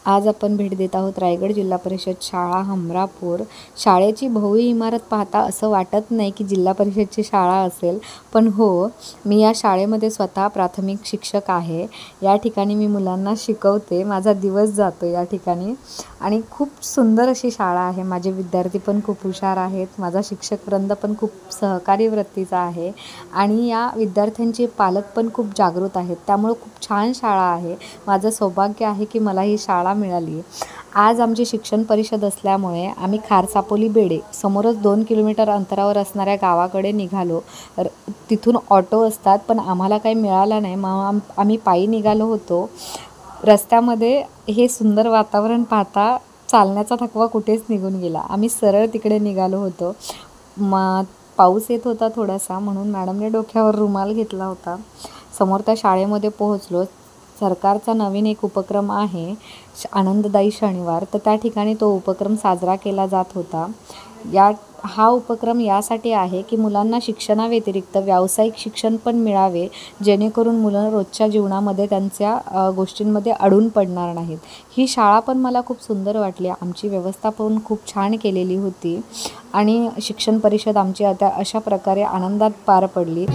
आज आपण भेट देत आहोत रायगड जिल्हा परिषद शाळा हमरापूर। शाळेची भव्य इमारत पाहता असं वाटत नाही की जिल्हा परिषदची शाळा असेल, पण हो, मी या शाळेमध्ये स्वतः प्राथमिक शिक्षक आहे। या ठिकाणी मी मुलांना शिकवते, माझा दिवस जातो या ठिकाणी आणि खूप सुंदर अशी शाळा आहे। माझे विद्यार्थी पण खूप हुशार आहेत, माझा शिक्षक वृंद पण खूप सहकारी वृत्तीचा आहे आणि या विद्यार्थ्यांचे पालक पण खूप जागृत आहेत, त्यामुळे खूप छान शाळा आहे। माझं सौभाग्य आहे की मला ही शाळा मिळाली। आज आमची शिक्षण परिषद असल्यामुळे आम्ही खारसापोली बेडे समोरच 2 किलोमीटर अंतरावर असणाऱ्या गावाकडे निघालो। तिथून ऑटो असतात, पण आम्हाला काही मिळाला नाही, मग आम्ही पायी निघालो होतो। रस्त्यामध्ये हे सुंदर वातावरण पाहता चालण्याचा थकवा कुठेच निघून गेला। आम्ही सरळ तिकडे निघालो होतो। मग पाऊस येत होता थोडासा, म्हणून मॅडमने डोक्यावर रुमाल घेतला होता। समोर त्या शाळेमध्ये पोहोचलो। सरकारचा नवीन एक उपक्रम आहे आनंददायी शनिवार, तर त्या ठिकाणी तो उपक्रम साजरा केला जात होता। हा उपक्रम यासाठी आहे की मुलांना शिक्षणाव्यतिरिक्त व्यावसायिक शिक्षण पण मिळावे, जेणेकरून मुलं रोजच्या जीवनामध्ये त्यांच्या गोष्टींमध्ये अडून पडणार नाहीत। ही शाळा पण मला खूप सुंदर वाटली, आमची व्यवस्था पण खूप छान केलेली होती आणि शिक्षण परिषद आमची आता अशा प्रकारे आनंदात पार पडली।